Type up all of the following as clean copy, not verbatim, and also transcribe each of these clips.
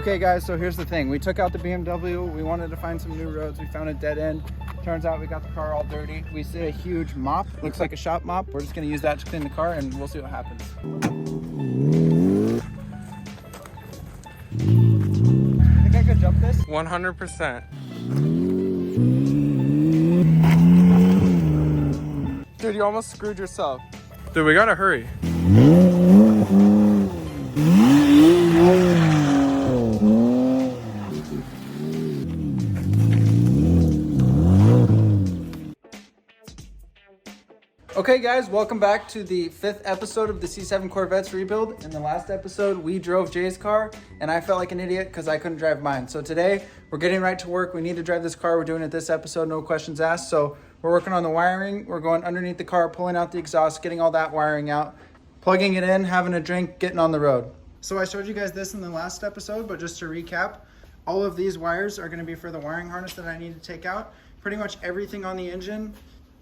Okay guys, so here's the thing. We took out the BMW. We wanted to find some new roads. We found a dead end. Turns out we got the car all dirty. We see a huge mop. Looks like a shop mop. We're just gonna use that to clean the car and we'll see what happens. Think I could jump this? 100%. Dude, you almost screwed yourself. Dude, we gotta hurry. Okay guys, welcome back to the 5th episode of the C7 Corvette's rebuild. In the last episode, we drove Jay's car and I felt like an idiot because I couldn't drive mine. So today, we're getting right to work. We need to drive this car. We're doing it this episode, no questions asked. So we're working on the wiring. We're going underneath the car, pulling out the exhaust, getting all that wiring out, plugging it in, having a drink, getting on the road. So I showed you guys this in the last episode, but just to recap, all of these wires are gonna be for the wiring harness that I need to take out. Pretty much everything on the engine,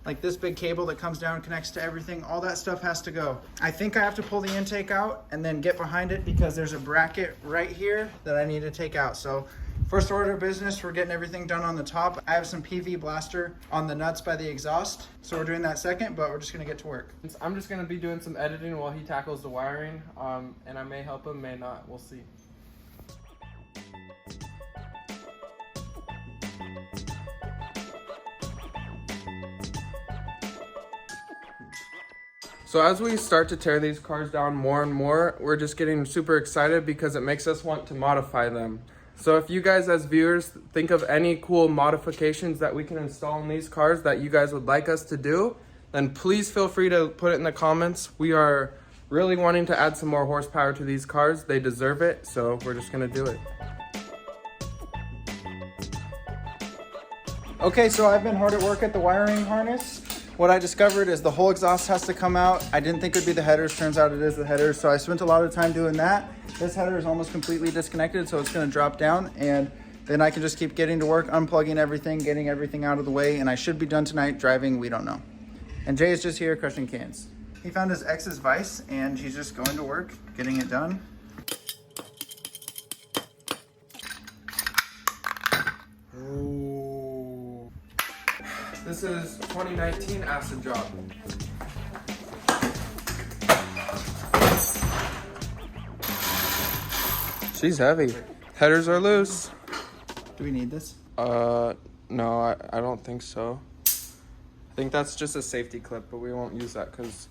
like this big cable that comes down, connects to everything, all that stuff has to go. I think I have to pull the intake out and then get behind it because there's a bracket right here that I need to take out. So first order of business, we're getting everything done on the top. I have some PV blaster on the nuts by the exhaust. So we're doing that second, but we're just gonna get to work. I'm just gonna be doing some editing while he tackles the wiring, and I may help him, may not, we'll see. So as we start to tear these cars down more and more, we're just getting super excited because it makes us want to modify them. So if you guys as viewers think of any cool modifications that we can install in these cars that you guys would like us to do, then please feel free to put it in the comments. We are really wanting to add some more horsepower to these cars. They deserve it, so we're just gonna do it. Okay, so I've been hard at work at the wiring harness. What I discovered is the whole exhaust has to come out. I didn't think it would be the headers. Turns out it is the headers. So I spent a lot of time doing that. This header is almost completely disconnected, so it's gonna drop down and then I can just keep getting to work, unplugging everything, getting everything out of the way, and I should be done tonight. Driving, we don't know. And Jay is just here crushing cans. He found his ex's vise and he's just going to work, getting it done. This is 2019 acid drop. She's heavy. Headers are loose. Do we need this? No, I don't think so. I think that's just a safety clip, but we won't use that because...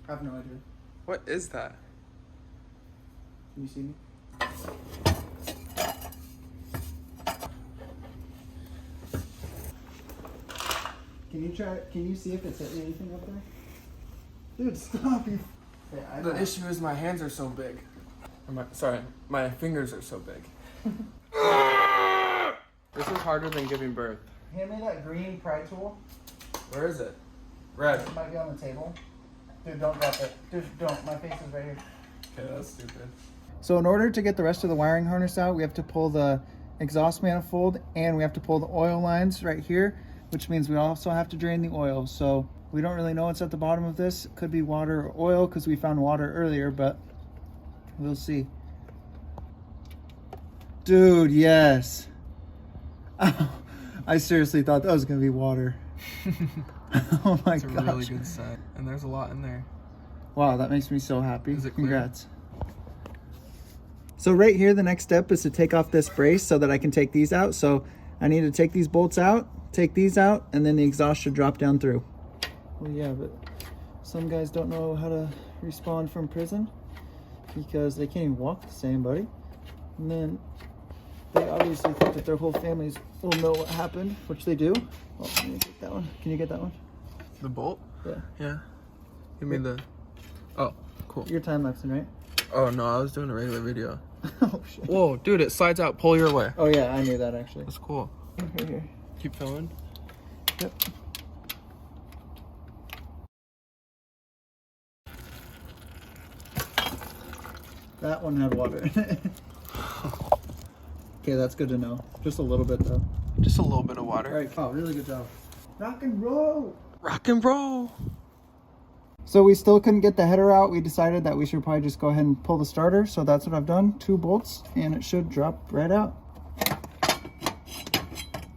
I have no idea. What is that? Can you see me? Can you see if it's hitting anything up there? Dude, stop you. Yeah, The issue is my hands are so big. My fingers are so big. This is harder than giving birth. Hand me that green pry tool. Where is it? Red. It might be on the table. Dude, don't drop it. Dude, don't. My face is right here. Okay, that's stupid. So in order to get the rest of the wiring harness out, we have to pull the exhaust manifold and we have to pull the oil lines right here, which means we also have to drain the oil. So we don't really know what's at the bottom of this. It could be water or oil because we found water earlier, but we'll see. Dude, yes. I seriously thought that was going to be water. Oh my gosh. It's a really good set. And there's a lot in there. Wow, that makes me so happy. Is it clear? Congrats. So right here, the next step is to take off this brace so that I can take these out. So I need to take these bolts out, take these out, and then the exhaust should drop down through. Well, yeah, but some guys don't know how to respond from prison because they can't even walk the same, buddy. And then they obviously think that their whole families will know what happened, which they do. Oh, let me get that one. Can you get that one? The bolt? Yeah. Yeah. You mean the... Oh, cool. You're time-lapsing, right? Oh, no, I was doing a regular video. Oh, shit. Whoa, dude, it slides out. Pull your way. Oh, yeah, I knew that, actually. That's cool. Here. Keep filming. Yep. That one had water in it. Okay, that's good to know. Just a little bit, though. Just a little bit of water. All right, oh, really good job. Rock and roll! Rock and roll! So we still couldn't get the header out. We decided that we should probably just go ahead and pull the starter. So that's what I've done, 2 bolts, and it should drop right out.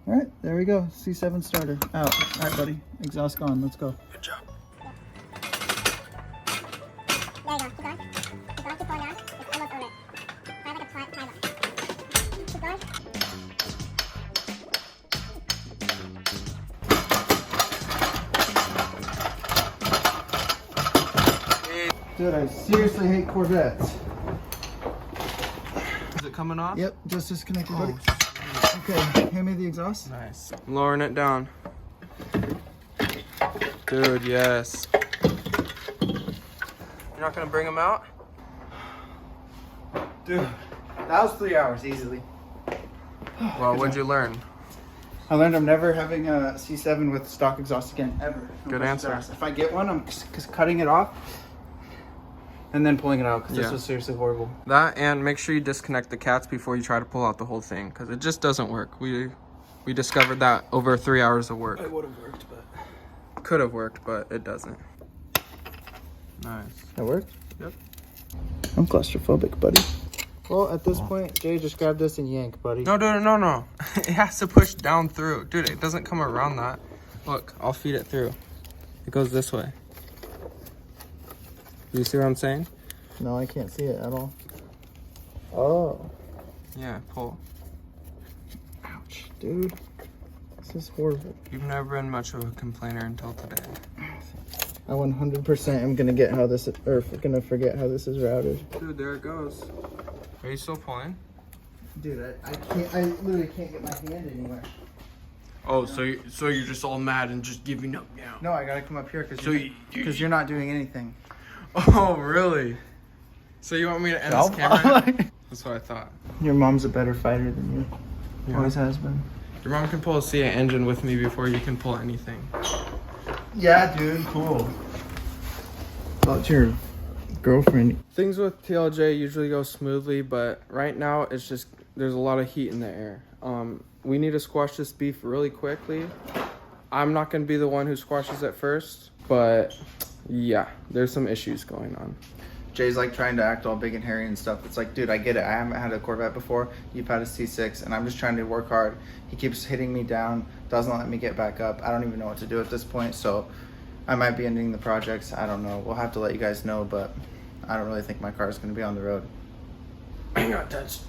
All right, there we go. C7 starter out. All right, buddy, exhaust gone. Let's go. Good job. There you go. Keep going. Keep going. Keep pulling down. It's almost over. Try like a ply lock. Keep going. Dude, I seriously hate Corvettes. Is it coming off? Yep, just disconnected, buddy. Oh, Okay, hand me the exhaust. nice. I'm lowering it down. Dude, yes. You're not gonna bring them out? Dude, that was 3 hours easily. Well, what'd you learn? I learned I'm never having a C7 with stock exhaust again, ever. Good answer. If I get one, I'm just cutting it off and then pulling it out because Yeah. this was seriously horrible. That, and make sure you disconnect the cats before you try to pull out the whole thing, because it just doesn't work. We discovered that over 3 hours of work. It would have worked, but... Could have worked, but it doesn't. Nice. That worked? Yep. I'm claustrophobic, buddy. Well, at this point, Jay, just grab this and yank, buddy. No, dude, no. It has to push down through. Dude, it doesn't come around that. Look, I'll feed it through. It goes this way. You see what I'm saying? No, I can't see it at all. Oh. Yeah, pull. Ouch, dude. This is horrible. You've never been much of a complainer until today. I 100% am gonna get how this, or gonna forget how this is routed. Dude, there it goes. Are you still pulling? Dude, I literally can't get my hand anywhere. Oh, so you're just all mad and just giving up now? No, I gotta come up here So because you're not doing anything. Oh, really? So you want me to end this camera? That's what I thought. Your mom's a better fighter than you. Yeah. Always has been. Your mom can pull a C8 engine with me before you can pull anything. Yeah, dude, cool. About your girlfriend. Things with TLJ usually go smoothly, but right now it's just there's a lot of heat in the air. We need to squash this beef really quickly. I'm not gonna be the one who squashes it first, but yeah, there's some issues going on. Jay's like trying to act all big and hairy and stuff. It's like, dude, I get it. I haven't had a Corvette before. You've had a C6, and I'm just trying to work hard. He keeps hitting me down, doesn't let me get back up. I don't even know what to do at this point, so I might be ending the projects. I don't know. We'll have to let you guys know, but I don't really think my car is going to be on the road. Hang on, Dutch.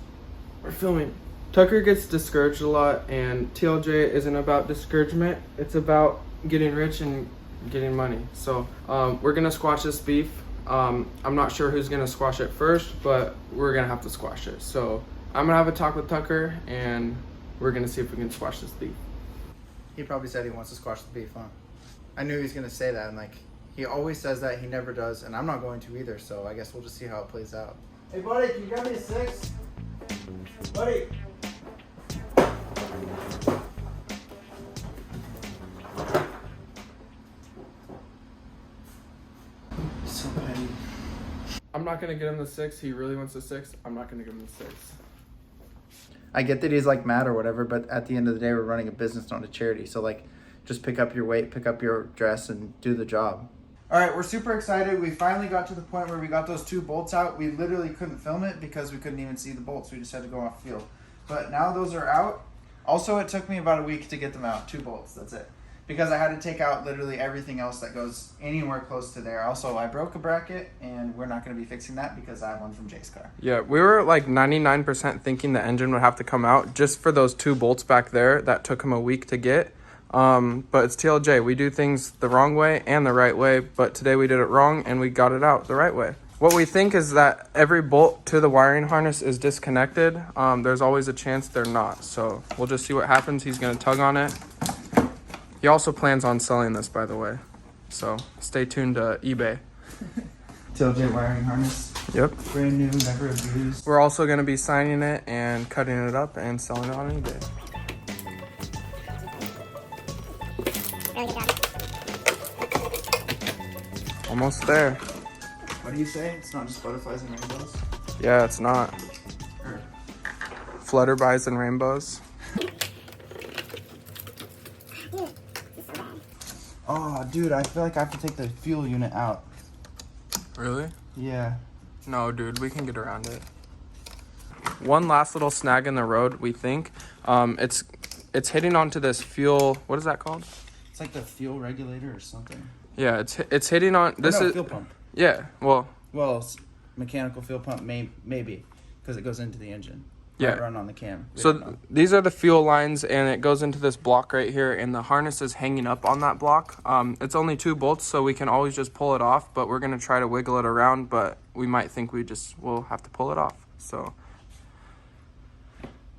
We're filming. Tucker gets discouraged a lot, and TLJ isn't about discouragement. It's about getting rich and getting money. So we're gonna squash this beef. I'm not sure who's gonna squash it first, but we're gonna have to squash it. So I'm gonna have a talk with Tucker, and we're gonna see if we can squash this beef. He probably said he wants to squash the beef, huh? I knew he was going to say that, and like, he always says that. He never does, and I'm not going to either, so I guess we'll just see how it plays out. Hey, buddy, can you grab me a 6? Buddy. So petty. I'm not gonna get him the 6. He really wants the 6. I'm not gonna give him the 6. I get that he's like mad or whatever, but at the end of the day, we're running a business, not a charity. So like, just pick up your weight, pick up your dress, and do the job. All right, we're super excited. We finally got to the point where we got those 2 bolts out. We literally couldn't film it because we couldn't even see the bolts. We just had to go off field. But now those are out. Also, it took me about a week to get them out. 2 bolts, that's it. Because I had to take out literally everything else that goes anywhere close to there. Also, I broke a bracket, and we're not going to be fixing that because I have one from Jay's car. Yeah, we were like 99% thinking the engine would have to come out just for those 2 bolts back there that took him a week to get. But it's TLJ. We do things the wrong way and the right way, but today we did it wrong and we got it out the right way. What we think is that every bolt to the wiring harness is disconnected. There's always a chance they're not. So we'll just see what happens. He's going to tug on it. He also plans on selling this, by the way. So stay tuned to eBay. TLJ wiring harness. Yep. Brand new, never abused. We're also going to be signing it and cutting it up and selling it on eBay. Really good job. Almost there. What do you say? It's not just butterflies and rainbows? Yeah, it's not. Flutterbys and rainbows. Oh, dude, I feel like I have to take the fuel unit out. Really? Yeah. No, dude, we can get around it. One last little snag in the road, we think. It's hitting onto this fuel. What is that called? It's like the fuel regulator or something. Yeah, it's hitting on this is fuel pump. Yeah, well, Mechanical fuel pump maybe because it goes into the engine. Yeah. Run on the cam. So these are the fuel lines, and it goes into this block right here, and the harness is hanging up on that block. It's only 2 bolts, so we can always just pull it off, but we're going to try to wiggle it around, but we might think we'll have to pull it off. So,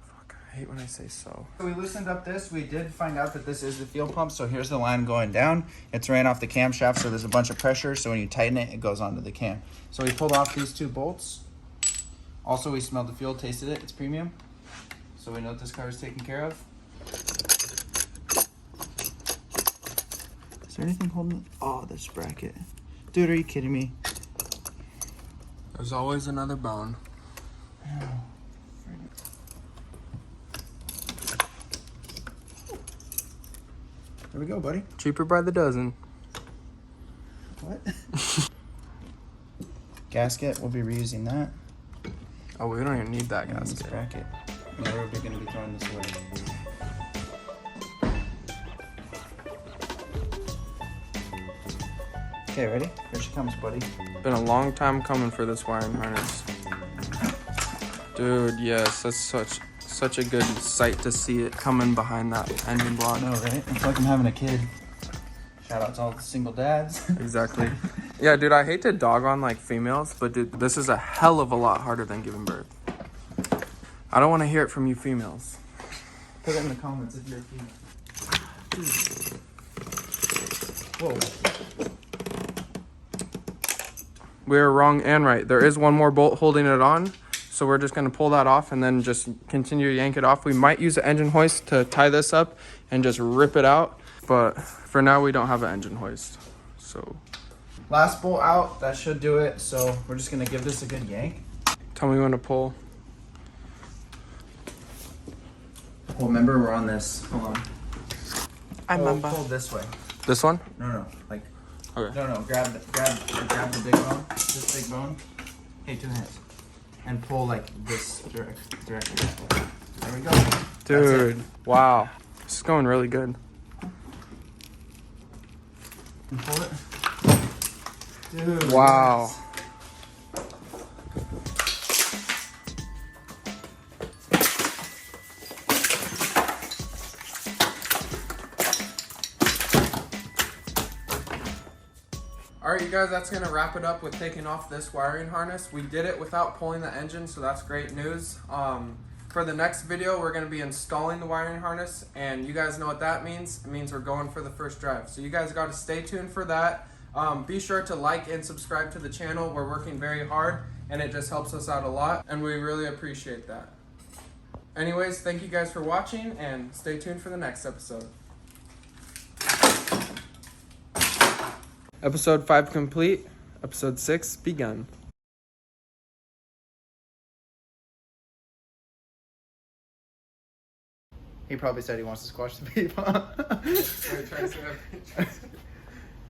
fuck, I hate when I say so. So we loosened up this. We did find out that this is the fuel pump, so here's the line going down. It's ran off the camshaft, so there's a bunch of pressure, so when you tighten it, it goes onto the cam. So we pulled off these 2 bolts. Also, we smelled the fuel, tasted it. It's premium. So we know that this car is taken care of. Is there anything holding it? Oh, this bracket. Dude, are you kidding me? There's always another bone. There we go, buddy. Cheaper by the dozen. What? Gasket, we'll be reusing that. Oh, we don't even need that And this gasket. bracket. Where are we going to be throwing this away? Okay, ready? Here she comes, buddy. Been a long time coming for this wiring harness. Dude, yes, that's such a good sight to see it coming behind that engine block. I know, right? I feel like I'm having a kid. Shout out to all the single dads. Exactly. Yeah, dude, I hate to dog on like females, but dude, this is a hell of a lot harder than giving birth. I don't want to hear it from you females. Put it in the comments if you're a female. Whoa. We were wrong and right. There is one more bolt holding it on, so we're just going to pull that off and then just continue to yank it off. We might use an engine hoist to tie this up and just rip it out, but for now we don't have an engine hoist. So Last bolt out, that should do it. So we're just gonna give this a good yank. tell me when to pull. Well, remember we're on this. Hold on. I remember. Pull this way. This one? No, like. Okay. No, grab the big bone. This big bone. Hey, 2 hands. And pull like this directly. There we go. Dude, wow. This is going really good. And pull it. Dude. Wow. Yes. Alright, you guys, that's going to wrap it up with taking off this wiring harness. We did it without pulling the engine, so that's great news. For the next video, we're going to be installing the wiring harness, and you guys know what that means. It means we're going for the first drive. So you guys got to stay tuned for that. Be sure to like and subscribe to the channel. We're working very hard, and it just helps us out a lot, and we really appreciate that. Anyways, thank you guys for watching, and stay tuned for the next episode. Episode 5 complete. Episode 6 begun. He probably said he wants to squash the people.